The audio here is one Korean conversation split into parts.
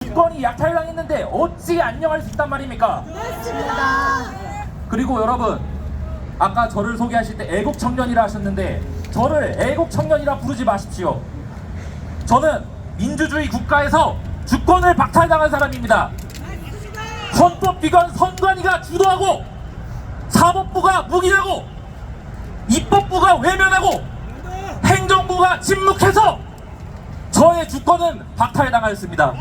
주권이 약탈당했는데 어찌 안녕할 수 있단 말입니까? 그리고 여러분, 아까 저를 소개하실 때 애국청년이라 하셨는데 저를 애국청년이라 부르지 마십시오. 저는 민주주의 국가에서 주권을 박탈당한 사람입니다. 헌법기관 선관위가 주도하고 사법부가 묵인하고 입법부가 외면하고 행정부가 침묵해서 저의 주권은 박탈당하였습니다.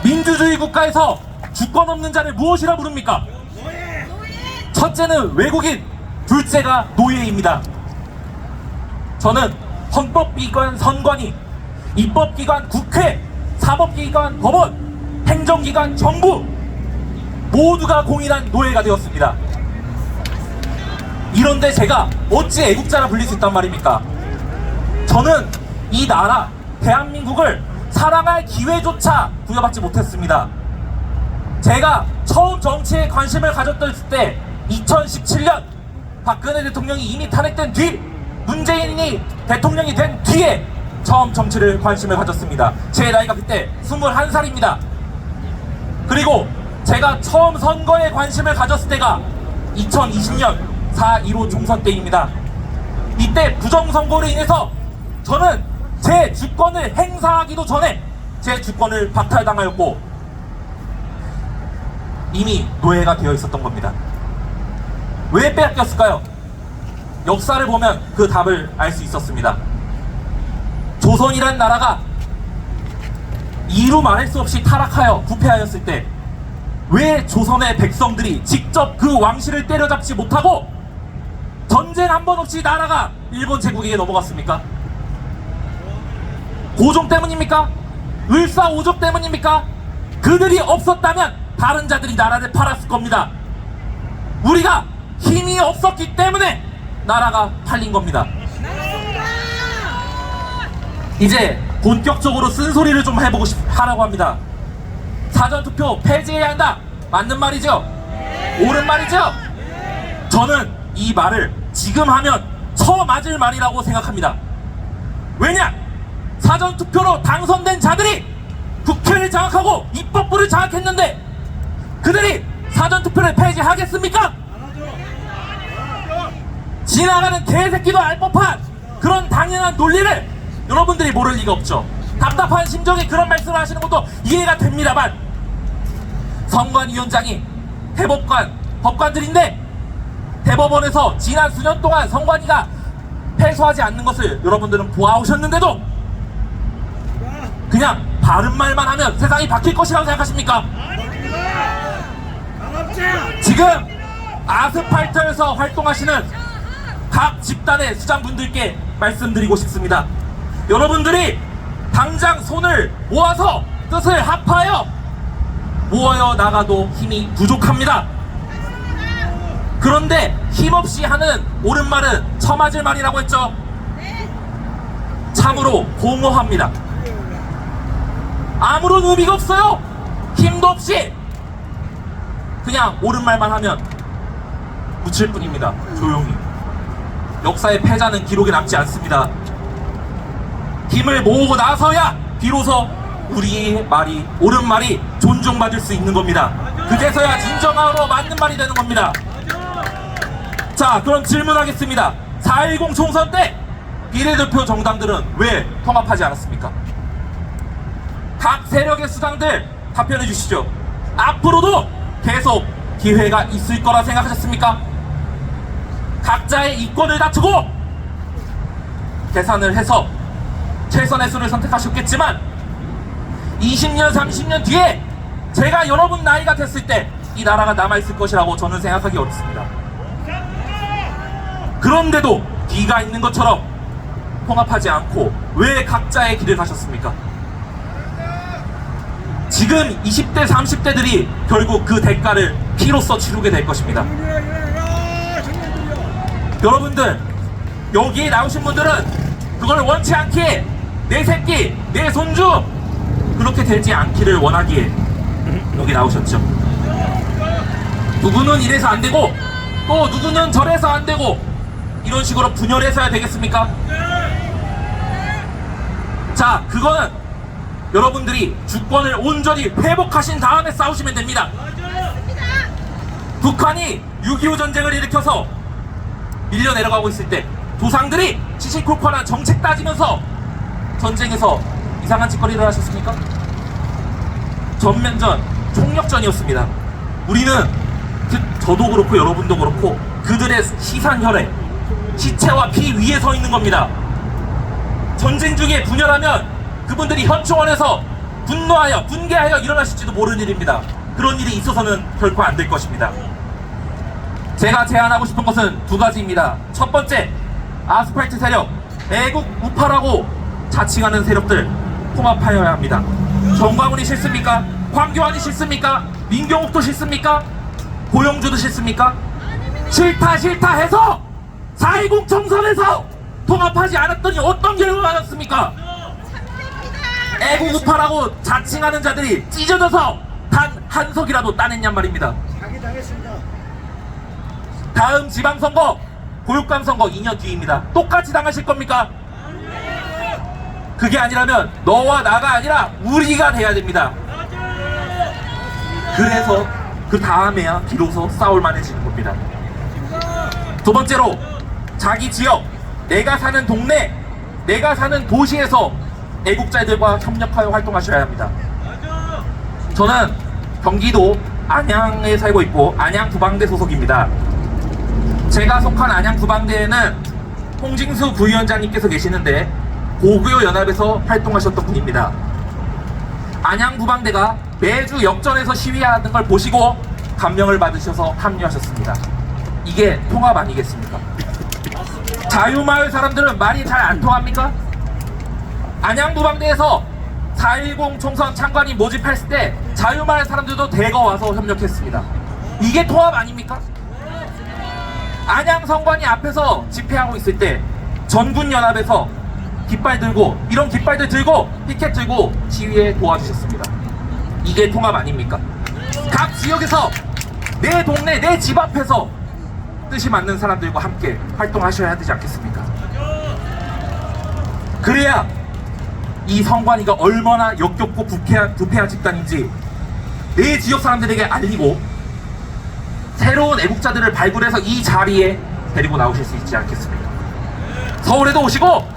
민주주의 국가에서 주권 없는 자를 무엇이라 부릅니까? 첫째는 외국인, 둘째가 노예입니다. 저는 헌법기관 선관위, 입법기관 국회, 사법기관 법원, 행정기관 정부 모두가 공인한 노예가 되었습니다. 이런데 제가 어찌 애국자라 불릴 수 있단 말입니까? 저는 이 나라 대한민국을 사랑할 기회조차 부여받지 못했습니다. 제가 처음 정치에 관심을 가졌던 때 2017년 박근혜 대통령이 이미 탄핵된 뒤, 문재인이 대통령이 된 뒤에 처음 정치를 관심을 가졌습니다. 제 나이가 그때 21살입니다. 그리고 제가 처음 선거에 관심을 가졌을 때가 2020년 4.15 총선 때입니다. 이때 부정선거로 인해서 저는 제 주권을 행사하기도 전에 제 주권을 박탈당하였고 이미 노예가 되어 있었던 겁니다. 왜 빼앗겼을까요? 역사를 보면 그 답을 알 수 있었습니다. 조선이란 나라가 이루 말할 수 없이 타락하여 부패하였을 때 왜 조선의 백성들이 직접 그 왕실을 때려잡지 못하고 전쟁 한 번 없이 나라가 일본 제국에게 넘어갔습니까? 고종 때문입니까? 을사오적 때문입니까? 그들이 없었다면 다른 자들이 나라를 팔았을 겁니다. 우리가 힘이 없었기 때문에 나라가 팔린 겁니다. 이제 본격적으로 쓴소리를 좀 하라고 합니다. 사전투표 폐지해야 한다. 맞는 말이죠? 옳은 말이죠? 저는 이 말을 지금 하면 처맞을 말이라고 생각합니다. 왜냐? 사전투표로 당선된 자들이 국회를 장악하고 입법부를 장악했는데 그들이 사전투표를 폐지하겠습니까? 지나가는 개새끼도 알 법한 그런 당연한 논리를 여러분들이 모를 리가 없죠. 답답한 심정에 그런 말씀을 하시는 것도 이해가 됩니다만 선관위원장이 대법관, 법관들인데 대법원에서 지난 수년 동안 선관위가 패소하지 않는 것을 여러분들은 보아오셨는데도 그냥 바른 말만 하면 세상이 바뀔 것이라고 생각하십니까? 지금 아스팔트에서 활동하시는 각 집단의 수장분들께 말씀드리고 싶습니다. 여러분들이 당장 손을 모아서 뜻을 합하여 모여 나가도 힘이 부족합니다. 그런데 힘없이 하는 옳은 말은 처맞을 말이라고 했죠. 참으로 공허합니다. 아무런 의미가 없어요. 힘도 없이 그냥 옳은 말만 하면 묻힐 뿐입니다. 조용히. 역사의 패자는 기록에 남지 않습니다. 힘을 모으고 나서야 비로소 우리의 말이, 옳은 말이 존중받을 수 있는 겁니다. 그제서야 진정으로 맞는 말이 되는 겁니다. 자, 그럼 질문하겠습니다. 4.10 총선 때 비례대표 정당들은 왜 통합하지 않았습니까? 각 세력의 수장들 답변해 주시죠. 앞으로도 계속 기회가 있을 거라 생각하셨습니까? 각자의 이권을 다투고 계산을 해서 최선의 수를 선택하셨겠지만 20년, 30년 뒤에 제가 여러분 나이가 됐을 때 이 나라가 남아있을 것이라고 저는 생각하기 어렵습니다. 그런데도 기가 있는 것처럼 통합하지 않고 왜 각자의 길을 가셨습니까? 지금 20대, 30대들이 결국 그 대가를 피로써 치르게 될 것입니다. 여러분들, 여기에 나오신 분들은 그걸 원치 않기에 내 새끼, 내 손주 그렇게 되지 않기를 원하기에 여기 나오셨죠. 누구는 이래서 안 되고 또 누구는 저래서 안 되고 이런 식으로 분열해서야 되겠습니까? 자, 그거는 여러분들이 주권을 온전히 회복하신 다음에 싸우시면 됩니다. 북한이 6.25 전쟁을 일으켜서 밀려 내려가고 있을 때 조상들이 시시콜콜한 정책 따지면서 전쟁에서 이상한 짓거리를 하셨습니까? 전면전, 총력전이었습니다. 우리는 저도 그렇고 여러분도 그렇고 그들의 시산혈에 시체와 피 위에 서 있는 겁니다. 전쟁 중에 분열하면 그분들이 현충원에서 분노하여 분개하여 일어나실지도 모르는 일입니다. 그런 일이 있어서는 결코 안 될 것입니다. 제가 제안하고 싶은 것은 두 가지입니다. 첫 번째, 아스팔트 세력, 애국 우파라고 자칭하는 세력들 통합하여야 합니다. 정광훈이 싫습니까? 황교안이 싫습니까? 민경욱도 싫습니까? 고영주도 싫습니까? 싫다 해서 4.20 총선에서 통합하지 않았더니 어떤 결과가 나왔습니까? 애국 우파라고 자칭하는 자들이 찢어져서 단 한 석이라도 따냈냔 말입니다. 당했습니다. 다음 지방선거, 고육감 선거 2년 뒤입니다. 똑같이 당하실 겁니까? 그게 아니라면 너와 나가 아니라 우리가 돼야 됩니다. 그래서 그 다음에야 비로소 싸울 만해지는 겁니다. 두 번째로, 자기 지역, 내가 사는 동네, 내가 사는 도시에서 애국자들과 협력하여 활동하셔야 합니다. 저는 경기도 안양에 살고 있고 안양 부방대 소속입니다. 제가 속한 안양 부방대에는 홍징수 부위원장님께서 계시는데 고교 연합에서 활동하셨던 분입니다. 안양 부방대가 매주 역전해서 시위하는 걸 보시고 감명을 받으셔서 합류하셨습니다. 이게 통합 아니겠습니까? 자유마을 사람들은 말이 잘 안 통합니까? 안양 부방대에서 4.10 총선 참관인 모집했을 때 자유마을 사람들도 대거 와서 협력했습니다. 이게 통합 아닙니까? 안양 성관이 앞에서 집회하고 있을 때 전군연합에서 깃발 들고, 이런 깃발들 들고 피켓 들고 시위에 도와주셨습니다. 이게 통합 아닙니까? 각 지역에서 내 동네, 내 집 앞에서 뜻이 맞는 사람들과 함께 활동하셔야 되지 않겠습니까? 그래야 이 성관이가 얼마나 역겹고 부패한 집단인지 내 지역 사람들에게 알리고 새로운 애국자들을 발굴해서 이 자리에 데리고 나오실 수 있지 않겠습니까? 서울에도 오시고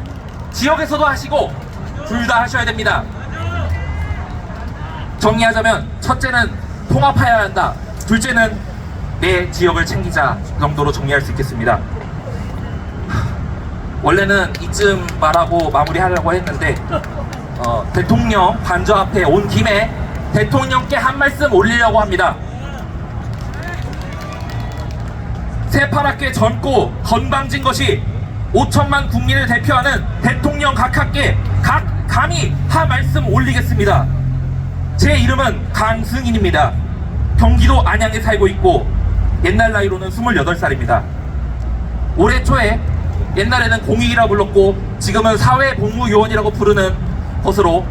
지역에서도 하시고 둘 다 하셔야 됩니다. 정리하자면 첫째는 통합해야 한다, 둘째는 내 지역을 챙기자 정도로 정리할 수 있겠습니다. 원래는 이쯤 말하고 마무리하려고 했는데 대통령 관저 앞에 온 김에 대통령께 한 말씀 올리려고 합니다. 새파랗게 젊고 건방진 것이 5천만 국민을 대표하는 대통령 각하께 감히 한 말씀 올리겠습니다. 제 이름은 강승인입니다. 경기도 안양에 살고 있고 옛날 나이로는 28살입니다. 올해 초에 옛날에는 공익이라 불렀고 지금은 사회복무요원이라고 부르는 것으로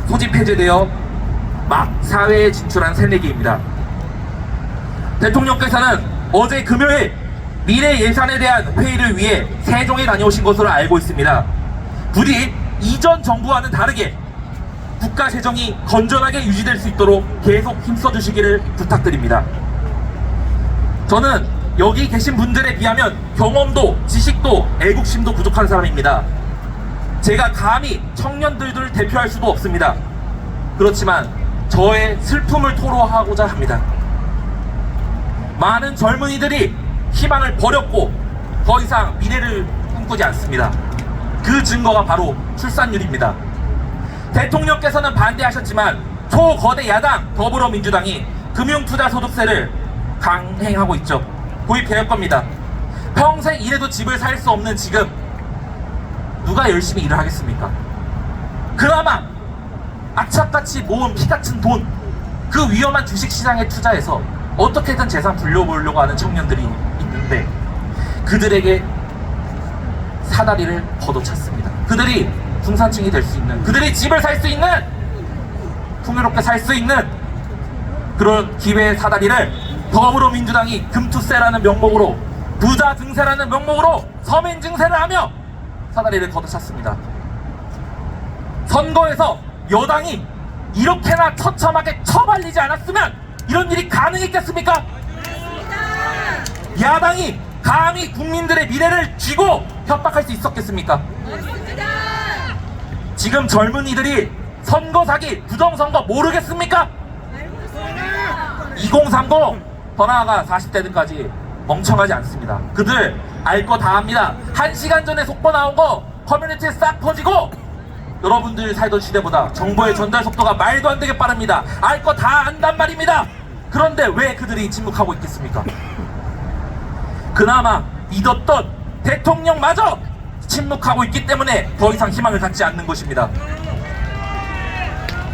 소집 해제되어 막 사회에 진출한 새내기입니다. 대통령께서는 어제 금요일 미래 예산에 대한 회의를 위해 세종에 다녀오신 것으로 알고 있습니다. 부디 이전 정부와는 다르게 국가 재정이 건전하게 유지될 수 있도록 계속 힘써주시기를 부탁드립니다. 저는 여기 계신 분들에 비하면 경험도 지식도 애국심도 부족한 사람입니다. 제가 감히 청년들을 대표할 수도 없습니다. 그렇지만 저의 슬픔을 토로하고자 합니다. 많은 젊은이들이 희망을 버렸고 더 이상 미래를 꿈꾸지 않습니다. 그 증거가 바로 출산율입니다. 대통령께서는 반대하셨지만 초거대 야당 더불어민주당이 금융투자소득세를 강행하고 있죠. 도입될 겁니다. 평생 일해도 집을 살 수 없는 지금 누가 열심히 일을 하겠습니까? 그나마 악착같이 모은 피같은 돈, 그 위험한 주식시장에 투자해서 어떻게든 재산 불려보려고 하는 청년들이 있는데 그들에게 사다리를 걷어찼습니다. 그들이 중산층이 될 수 있는, 그들이 집을 살 수 있는, 풍요롭게 살 수 있는 그런 기회의 사다리를 더불어민주당이 금투세라는 명목으로, 부자 증세라는 명목으로 서민 증세를 하며 사다리를 걷어찼습니다. 선거에서 여당이 이렇게나 처참하게 처발리지 않았으면 이런 일이 가능했겠습니까? 야당이 감히 국민들의 미래를 쥐고 협박할 수 있었겠습니까? 지금 젊은이들이 선거 사기, 부정선거 모르겠습니까? 2030, 더 나아가 40대들까지 멍청하지 않습니다. 그들 알 거 다 합니다. 1시간 전에 속보 나온 거 커뮤니티에 싹 퍼지고 여러분들 살던 시대보다 정보의 전달 속도가 말도 안 되게 빠릅니다. 알 거 다 안단 말입니다. 그런데 왜 그들이 침묵하고 있겠습니까? 그나마 믿었던 대통령마저 침묵하고 있기 때문에 더 이상 희망을 갖지 않는 것입니다.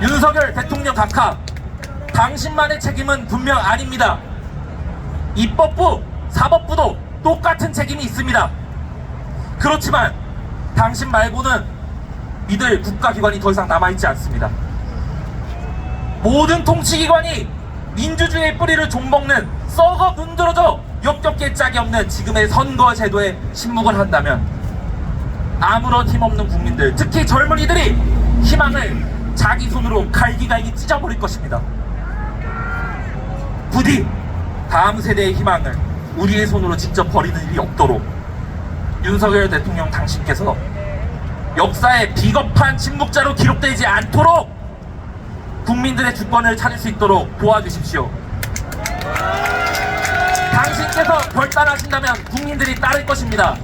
윤석열 대통령 각하, 당신만의 책임은 분명 아닙니다. 입법부, 사법부도 똑같은 책임이 있습니다. 그렇지만 당신 말고는 믿을 국가기관이 더 이상 남아있지 않습니다. 모든 통치기관이 민주주의의 뿌리를 좀먹는 썩어 문드러져 역겹게 짝이 없는 지금의 선거 제도에 침묵을 한다면 아무런 힘없는 국민들, 특히 젊은이들이 희망을 자기 손으로 갈기갈기 찢어버릴 것입니다. 부디 다음 세대의 희망을 우리의 손으로 직접 버리는 일이 없도록 윤석열 대통령 당신께서 역사의 비겁한 침묵자로 기록되지 않도록 국민들의 주권을 찾을 수 있도록 도와주십시오. 당신께서 결단하신다면 국민들이 따를 것입니다.